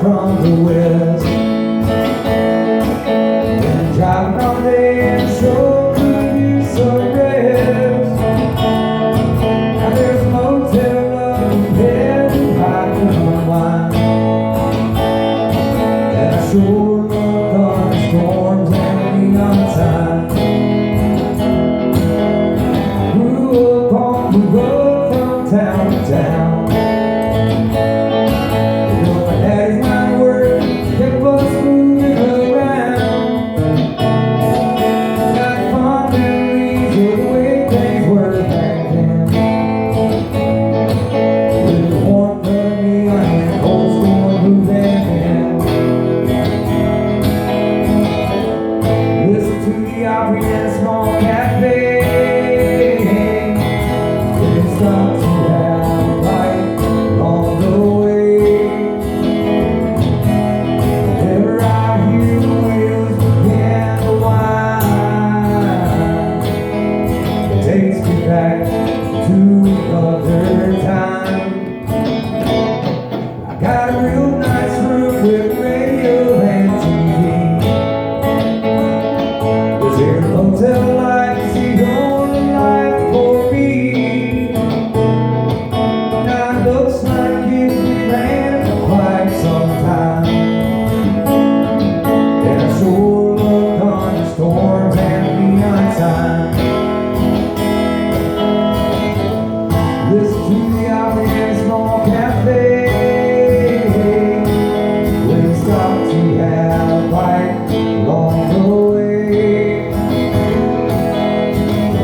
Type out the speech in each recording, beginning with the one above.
From the west, and driving all day and sure could use some rest. Now there's a motel up ahead and I can unwind, and I sure love thunderstorms and neon signs. Grew up on the road from town to town. In a small cafe, it stops to have a bite along the way. Whenever I hear the wheels begin to wind, it takes me back to another time. I got a real nice room with radio and TV. Hotel life is the only life for me. Now it looks like it's been raining for quite some time, and I sure love thunderstorms and neon signs. Listen to the opera in a small cafe, when it stops to have a bite along the way.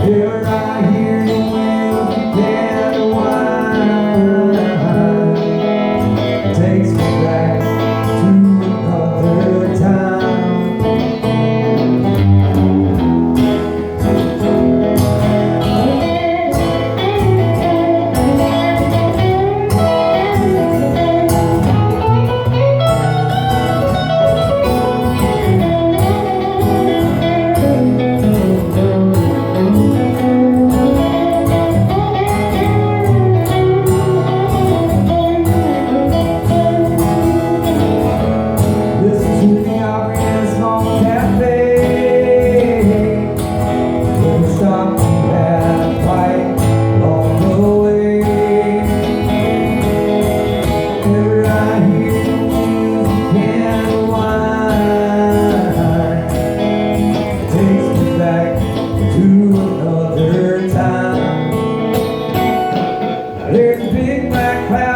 Here I hear the wheels begin to wind. It takes me back to another time. There's a big black cloud